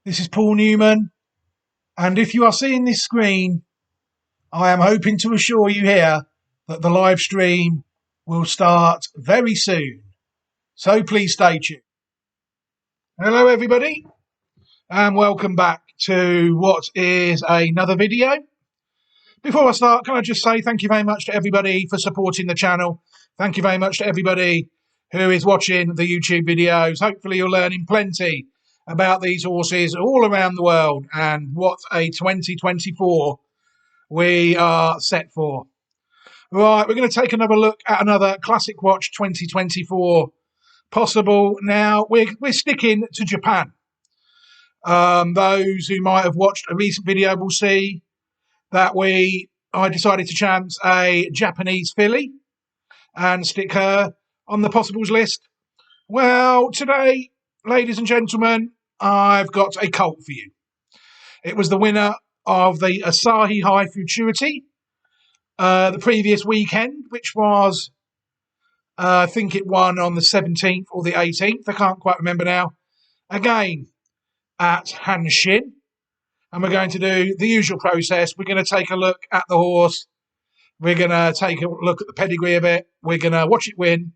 This is Paul Newman, and if you are seeing this screen, I am hoping to assure you here that the live stream will start very soon. So please stay tuned. Hello, everybody, and welcome back to what is another video. Before I start, can I just say thank you very much to everybody for supporting the channel. Thank you very much to everybody who is watching the YouTube videos. Hopefully you're learning plenty about these horses all around the world and what a 2024 we are set for. Right, we're going to take another look at another Classic Watch 2024 possible. Now, we're sticking to Japan. Those who might have watched a recent video will see that I decided to chance a Japanese filly and stick her on the possibles list. Well, today, ladies and gentlemen, I've got a colt for you. It was the winner of the Asahi High Futurity the previous weekend, which was, I think it won on the 17th or the 18th. I can't quite remember now. Again, at Hanshin. And we're going to do the usual process. We're going to take a look at the horse. We're going to take a look at the pedigree of it. We're going to watch it win.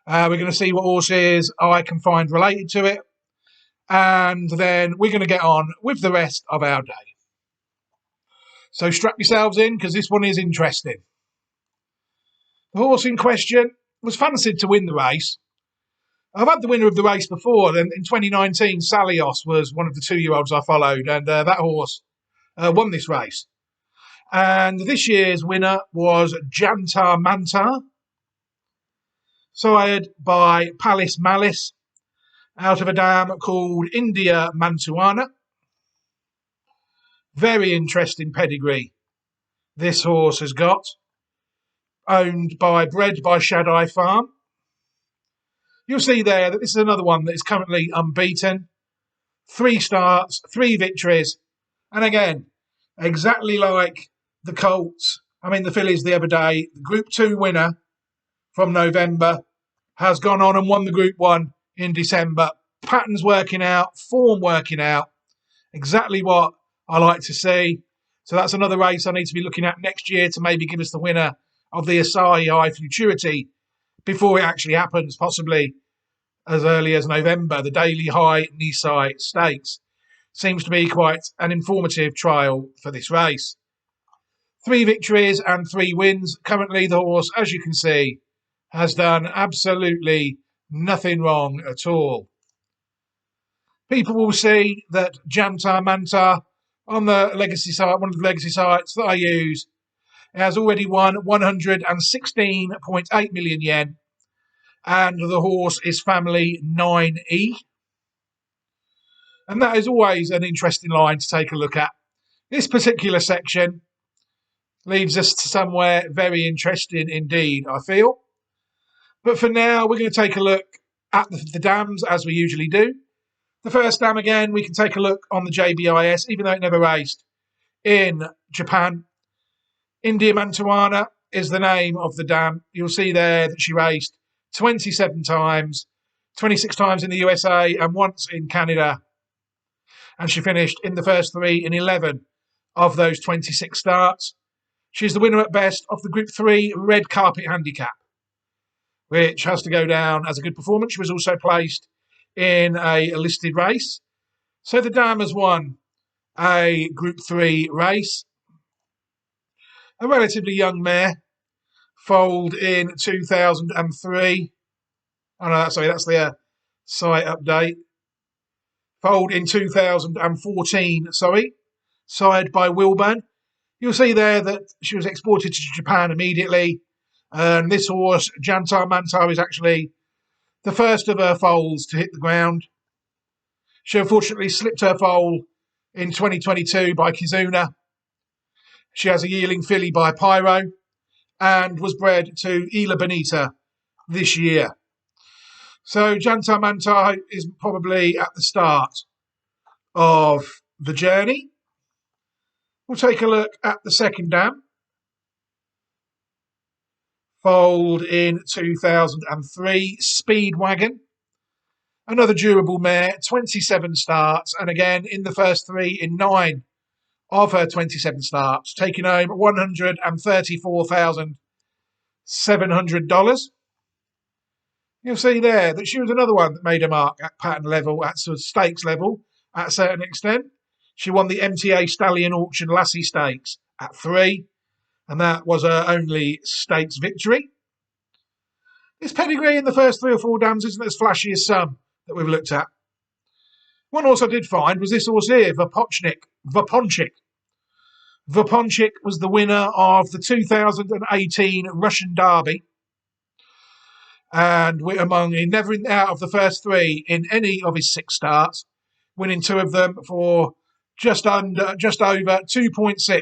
We're going to see what horses I can find related to it. And then we're going to get on with the rest of our day. So strap yourselves in because this one is interesting. The horse in question was fancied to win the race. I've had the winner of the race before. In 2019, Salios was one of the 2-year-olds I followed, and that horse won this race. And this year's winner was Jantar Mantar, sired by Palace Malice, out of a dam called India Mantuana. Very interesting pedigree this horse has got. Bred by Shaddai Farm. You'll see there that this is another one that is currently unbeaten. 3 starts, 3 victories. And again, exactly like the Colts, the fillies the other day, the Group 2 winner from November has gone on and won the Group 1 in December. Patterns working out, form working out, exactly what I like to see. So that's another race I need to be looking at next year to maybe give us the winner of the Asahi High Futurity before it actually happens, possibly as early as November. The Daily High Nisai Stakes seems to be quite an informative trial for this race. 3 victories and 3 wins. Currently, the horse, as you can see, has done absolutely nothing wrong at all. People will see that Jantar Mantar on the legacy site, one of the legacy sites that I use, has already won 116.8 million yen, and the horse is family 9E. And that is always an interesting line to take a look at. This particular section leads us to somewhere very interesting indeed, I feel. But for now, we're going to take a look at the dams as we usually do. The first dam, again, we can take a look on the JBIS, even though it never raced in Japan. India Mantuana is the name of the dam. You'll see there that she raced 27 times, 26 times in the USA and once in Canada. And she finished in the first 3 in 11 of those 26 starts. She's the winner at best of the Group 3 Red Carpet Handicap, which has to go down as a good performance. She was also placed in a listed race. So the dam has won a Group 3 race. A relatively young mare, foaled in 2003. Oh no, sorry, that's the site update. Foaled in 2014, sired by Wilburn. You'll see there that she was exported to Japan immediately. And this horse, Jantar Mantar, is actually the first of her foals to hit the ground. She unfortunately slipped her foal in 2022 by Kizuna. She has a yearling filly by Pyro and was bred to Isla Bonita this year. So Jantar Mantar is probably at the start of the journey. We'll take a look at the second dam. Foaled in 2003, Speedwagon. Another durable mare, 27 starts, and again in the first three in 9 of her 27 starts, taking home $134,700. You'll see there that she was another one that made a mark at pattern level, at sort of stakes level, at a certain extent. She won the MTA Stallion Auction Lassie Stakes at 3, and that was her only stakes victory. This pedigree in the first 3 or 4 dams isn't as flashy as some that we've looked at. One horse I did find was this horse here, Vaponchik. Vaponchik was the winner of the 2018 Russian Derby, and he never out of the first 3 in any of his 6 starts, winning 2 of them for just over 2.6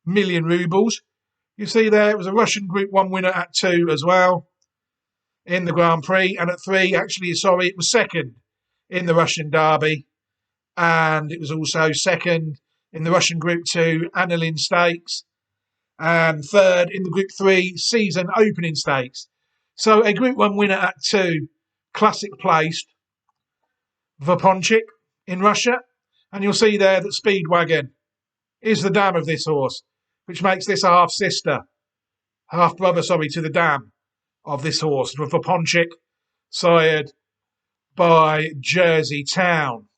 million rubles. You see there, it was a Russian Group 1 winner at 2 as well in the Grand Prix, and at 3, it was second in the Russian Derby, and it was also second in the Russian Group 2 Anilin Stakes, and third in the Group 3 season opening stakes. So a Group 1 winner at 2, classic placed, Vaponchik in Russia. And you'll see there that Speedwagon is the dam of this horse, which makes this a half brother to the dam of this horse, Vaponchik, sired by Jersey Town.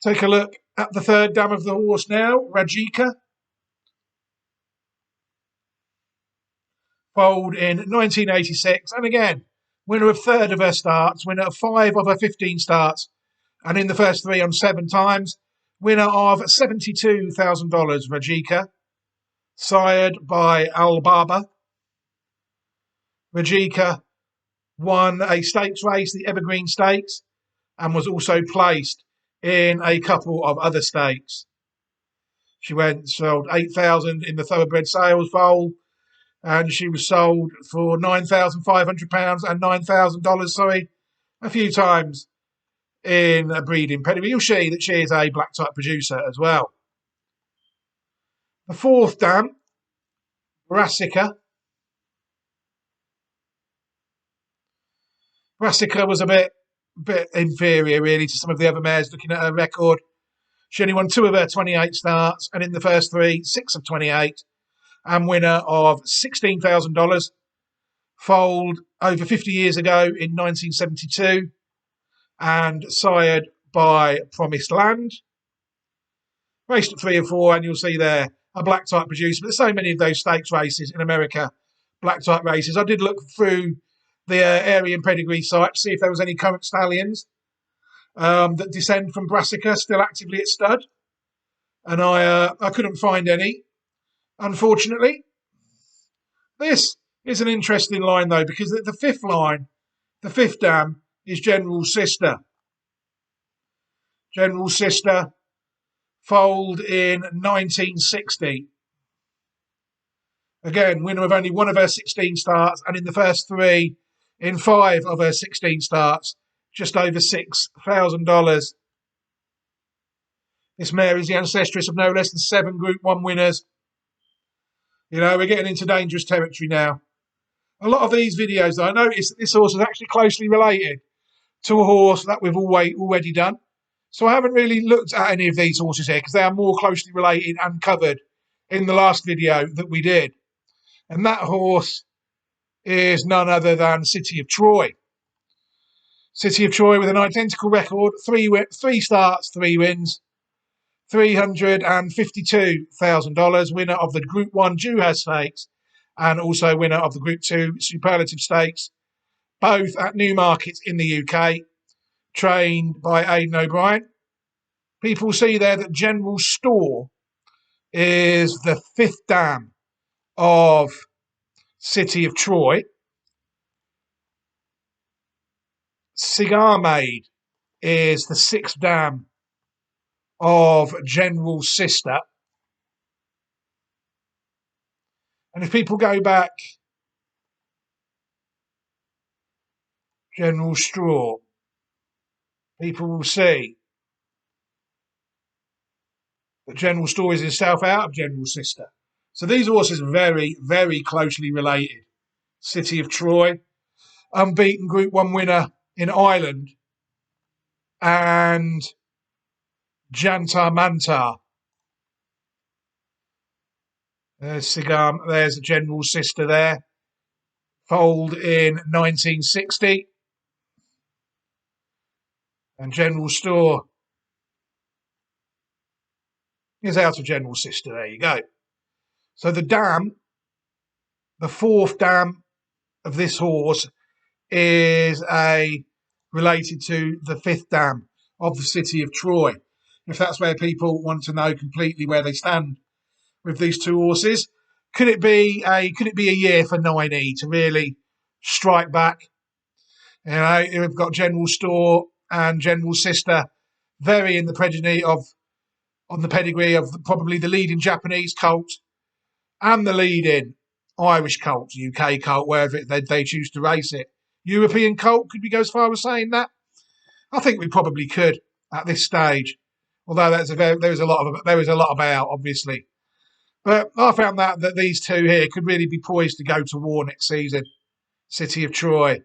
Take a look at the third dam of the horse now, Rajika. Foaled in 1986, and again, winner of 3rd of her starts, winner of 5 of her 15 starts, and in the first 3 on 7 times, winner of $72,000, Rajika, sired by Al-Baba. Rajika won a stakes race, the Evergreen Stakes, and was also placed in a couple of other stakes. She sold 8,000 in the Thoroughbred Sales Foal, and she was sold for £9,500 and $9,000, a few times in a breeding pedigree. You'll see that she is a black type producer as well. The fourth dam, Brassica. Brassica was a bit inferior, really, to some of the other mares looking at her record. She only won 2 of her 28 starts, and in the first 3, 6 of 28. And winner of $16,000, foaled over 50 years ago in 1972, and sired by Promised Land. Raced at 3 or 4, and you'll see there a black type producer. But there's so many of those stakes races in America, black type races. I did look through the area and pedigree site to see if there was any current stallions that descend from Brassica still actively at stud, and I couldn't find any. Unfortunately, this is an interesting line, though, because the fifth line, the fifth dam, is General Sister. General Sister foaled in 1960. Again, winner of only 1 of her 16 starts, and in the first 3, in 5 of her 16 starts, just over $6,000. This mare is the ancestress of no less than 7 Group 1 winners. You know, we're getting into dangerous territory now. A lot of these videos, though, I noticed that this horse is actually closely related to a horse that we've already done. So I haven't really looked at any of these horses here because they are more closely related and covered in the last video that we did. And that horse is none other than City of Troy. City of Troy with an identical record, 3 starts, 3 wins. $352,000, winner of the Group 1 Juha Stakes, and also winner of the Group 2 Superlative Stakes, both at Newmarket in the UK, trained by Aidan O'Brien. People see there that General Store is the 5th dam of City of Troy. Cigar Maid is the 6th dam of General Sister. And if people go back, General Straw, people will see that General Straw is himself out of General Sister. So these horses are very, very closely related. City of Troy. unbeaten Group 1 winner in Ireland, and Jantar Mantar. There's a General Sister there. Foaled in 1960. And General Store is out of General Sister. There you go. So the dam, the fourth dam of this horse, is related to the fifth dam of the city of Troy. If that's where people want to know completely where they stand with these two horses, could it be a year for 9E to really strike back? You know, we've got General Store and General Sister, very in the pedigree of probably the leading Japanese colt and the leading Irish colt, UK colt, wherever they choose to race it. European colt, could we go as far as saying that? I think we probably could at this stage, although there is a lot about, obviously. But I found that these two here could really be poised to go to war next season. City of Troy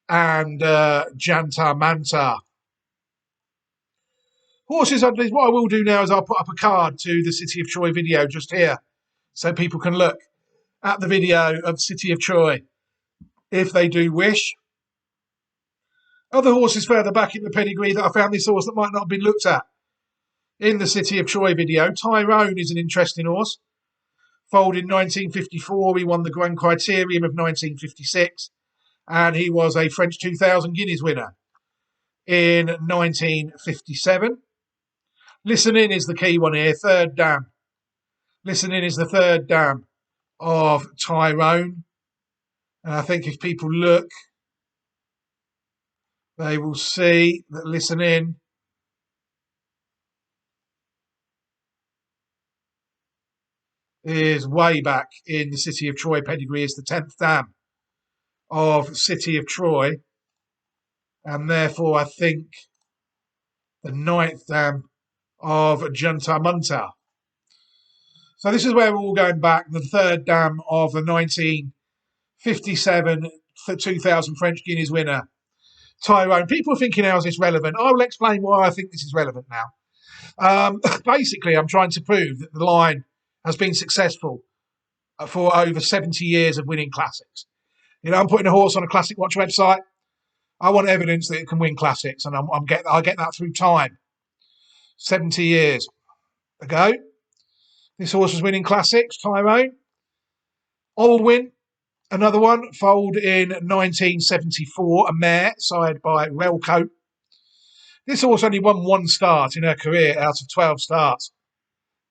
and Jantar Mantar. Horses, what I will do now is I'll put up a card to the City of Troy video just here, so people can look at the video of City of Troy if they do wish. Other horses further back in the pedigree that I found this horse that might not have been looked at in the City of Troy video. Tyrone is an interesting horse. Foaled in 1954, he won the Grand Criterium of 1956, and he was a French 2000 Guineas winner in 1957. Listen In is the key one here, third dam. Listen In is the third dam of Tyrone. And I think if people look, they will see that Listen In is way back in the City of Troy pedigree, is the 10th dam of City of Troy. And therefore, I think the 9th dam of Jantar Mantar. So this is where we're all going back. The third dam of the 1957 2000 French Guineas winner, Tyrone. People are thinking, how is this relevant? I will explain why I think this is relevant now. Basically, I'm trying to prove that the line has been successful for over 70 years of winning classics. You know, I'm putting a horse on a Classic Watch website. I want evidence that it can win classics, and I get that through time. 70 years ago, this horse was winning classics, Tyrone. Olwyn, another one, foaled in 1974, a mare, sired by Relco. This horse only won one start in her career out of 12 starts,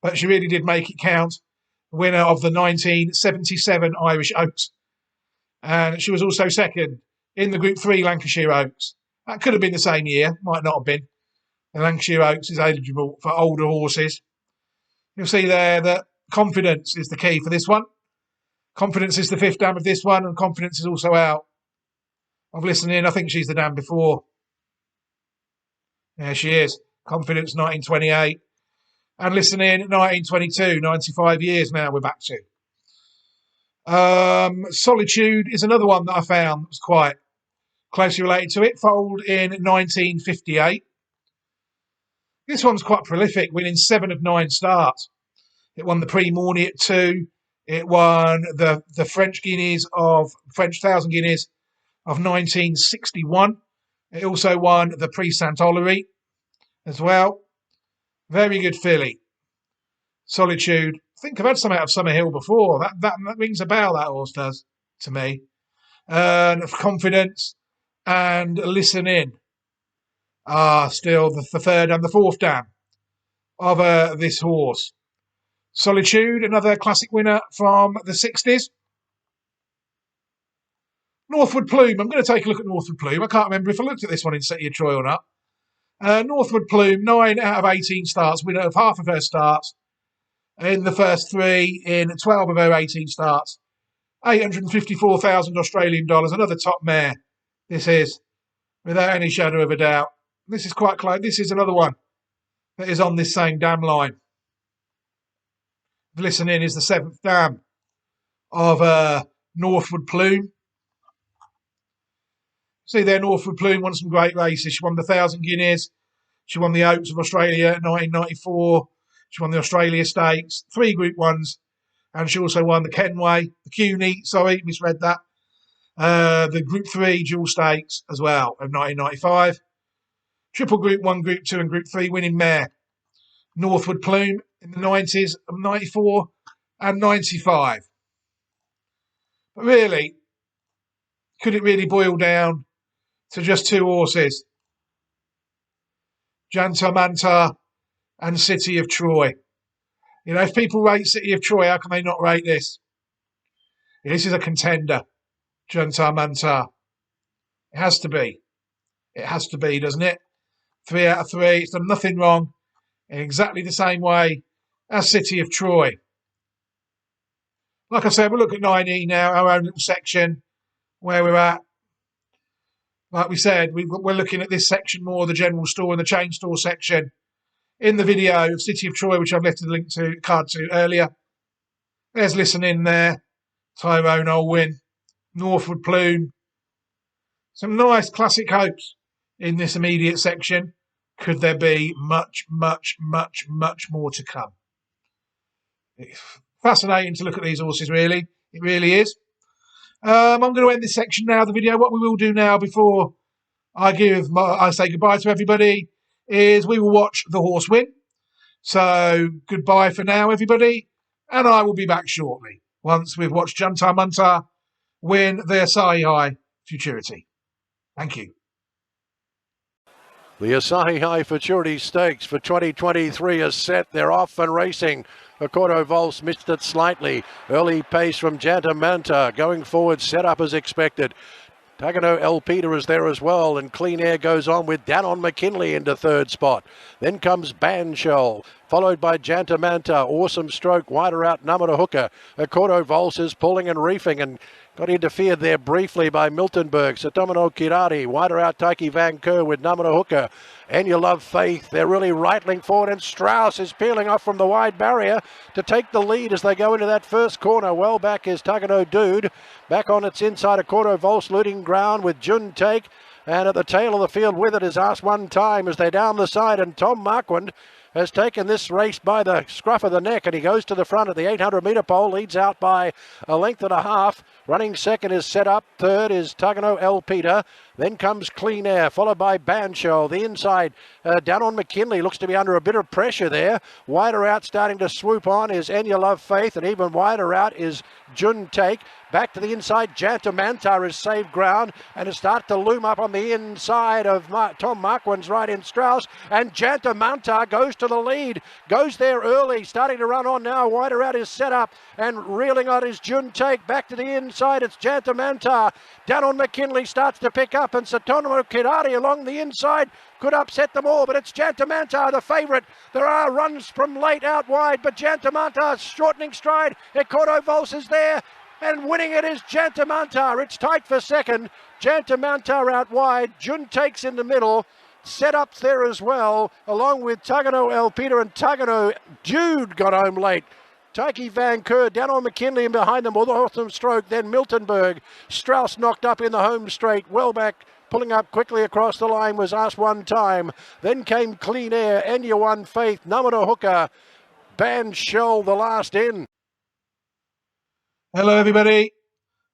but she really did make it count. Winner of the 1977 Irish Oaks. And she was also second in the Group 3 Lancashire Oaks. That could have been the same year, might not have been. The Lancashire Oaks is eligible for older horses. You'll see there that confidence is the key for this one. Confidence is the fifth dam of this one, and confidence is also out of Listen In. I think she's the dam before. There she is. Confidence 1928. And Listen In 1922, 95 years now we're back to. Solitude is another one that I found that was quite closely related to it. Foaled in 1958. This one's quite prolific, winning 7 of 9 starts. It won the Prix Morny at 2. It won the French 1,000 Guineas of 1961. It also won the Prix Saint-Honoré as well. Very good filly. Solitude. I think I've had some out of Summerhill before. That rings a bell, that horse does, to me. Confidence and Listen In are still the third and the fourth dam of this horse. Solitude, another classic winner from the 60s. Northwood Plume. I'm going to take a look at Northwood Plume. I can't remember if I looked at this one in City of Troy or not. Northwood Plume, 9 out of 18 starts, winner of half of her starts. In the first 3, in 12 of her 18 starts. 854,000 Australian dollars. Another top mare. This is, without any shadow of a doubt. This is quite close. This is another one that is on this same dam line. Listen In is the 7th dam of Northwood Plume. See there, Northwood Plume won some great races. She won the 1,000 Guineas. She won the Oaks of Australia in 1994. She won the Australia Stakes, 3 Group 1s. And she also won the Kenway, the CUNY, sorry, misread that. The Group 3 Dual Stakes as well of 1995. Triple Group 1, Group 2 and Group 3 winning mare. Northwood Plume in the 90s of 94 and 95. But really, could it really boil down to just 2 horses? Jantar Mantar and City of Troy. You know, if people rate City of Troy, how can they not rate this? This is a contender, Jantar Mantar. It has to be. It has to be, doesn't it? 3 out of 3. It's done nothing wrong in exactly the same way as City of Troy. Like I said, we'll look at 9E now, our own little section, where we're at. Like we said, we're looking at this section more, the general store and the chain store section. In the video of City of Troy, which I've left a link to, card to earlier. There's Listen In there, Tyrone Olwyn, Northwood Plume. Some nice classic hopes in this immediate section. Could there be much, much, much, much more to come? It's fascinating to look at these horses, really. It really is. I'm going to end this section now, the video. What we will do now before I say goodbye to everybody is we will watch the horse win. So goodbye for now, everybody. And I will be back shortly once we've watched Jantar Mantar win the Asahi High Futurity. Thank you. The Asahi High Futurity Stakes for 2023 is set. They're off and racing. Accordo Volse missed it slightly. Early pace from Jantar Mantar. Going forward, set up as expected. Tagano El Peter is there as well, and Clean Air goes on with Danon McKinley into 3rd spot. Then comes Banshell, followed by Jantar Mantar. Awesome Stroke, wider out Namara Hooker. Accordo Volse is pulling and reefing and got interfered there briefly by Miltenberg. Satomino Kirari, wider out Taiki Van Keur with Namara Hooker. And You Love Faith, they're really rattling forward, and Strauss is peeling off from the wide barrier to take the lead as they go into that first corner. Well back is Tagano Dude. Back on its inside, Accordo Volse looting ground with Jun Take. And at the tail of the field with it is Asked One Time as they down the side, and Tom Marquand has taken this race by the scruff of the neck, and he goes to the front at the 800-metre pole, leads out by a length and a half. Running second is Set Up. Third is Tagano El Peter. Then comes Clean Air, followed by Banshell. The inside, Danon McKinley looks to be under a bit of pressure there. Wider out, starting to swoop on, is And You Love Faith, and even wider out is Jun Take. Back to the inside, Jantar Mantar has saved ground and has started to loom up on the inside of Tom Marquand's right in Strauss. And Jantar Mantar goes to the lead, goes there early, starting to run on now. Wider out is Set Up, and reeling on is Jun Take. Back to the inside, it's Jantar Mantar. Danon McKinley starts to pick up, and Satono Kirari along the inside could upset them all, but it's Jantar Mantar, the favourite. There are runs from late out wide, but Jantar Mantar shortening stride. Accordo Volse is there, and winning it is Jantar Mantar. It's tight for second. Jantar Mantar out wide. Jun Takes in the middle. Set Up there as well, along with Tagano El Peter, and Tagano Dude got home late. Taiki Van Keur, down on McKinley, and behind them with Awesome Stroke. Then Miltenberg. Strauss knocked up in the home straight. Well back, pulling up quickly across the line was Asked One Time. Then came Clean Air, And You Won Faith, Namara Hooker, Banshell the last in. Hello, everybody,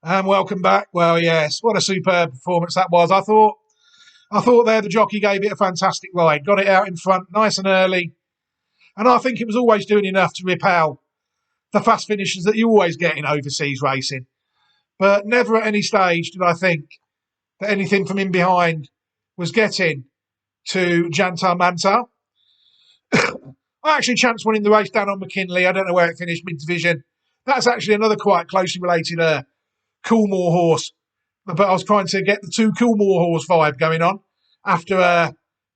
and welcome back. Well, yes, what a superb performance that was. I thought there the jockey gave it a fantastic ride, got it out in front nice and early, and I think it was always doing enough to repel the fast finishes that you always get in overseas racing. But never at any stage did I think that anything from in behind was getting to Jantar Mantar. I actually chanced winning the race down on McKinley. I don't know where it finished, mid-division. That's actually another quite closely related Coolmore horse. But I was trying to get the 2 Coolmore horse vibe going on after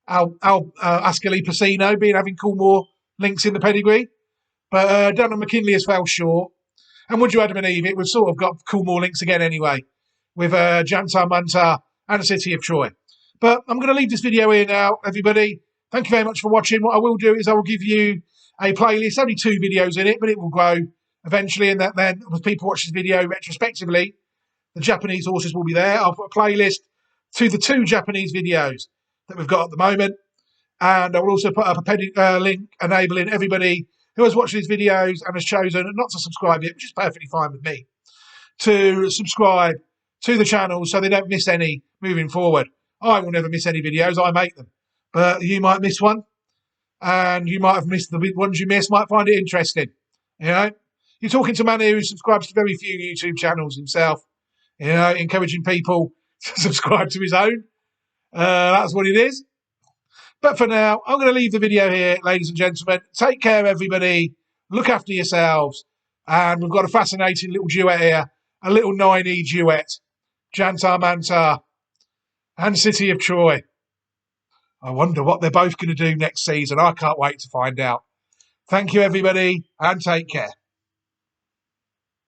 Ascoli Pacino having Coolmore links in the pedigree. But Danon McKinley has fell short. And would you Adam and Eve, it was sort of got Coolmore links again anyway, with Jantar Mantar and the City of Troy. But I'm going to leave this video here now, everybody. Thank you very much for watching. What I will do is I will give you a playlist, only 2 videos in it, but it will grow eventually, and that then, as people watch this video retrospectively, the Japanese horses will be there. I'll put a playlist to the 2 Japanese videos that we've got at the moment. And I will also put up a link enabling everybody who has watched these videos and has chosen not to subscribe yet, which is perfectly fine with me, to subscribe to the channel so they don't miss any moving forward. I will never miss any videos, I make them. But you might miss one, and you might have missed the ones you missed, might find it interesting. You know, you're talking to a man who subscribes to very few YouTube channels himself, you know, encouraging people to subscribe to his own. That's what it is. But for now, I'm going to leave the video here, ladies and gentlemen. Take care, everybody. Look after yourselves. And we've got a fascinating little duet here, a little 9E duet. Jantar Mantar and City of Troy. I wonder what they're both going to do next season. I can't wait to find out. Thank you, everybody, and take care.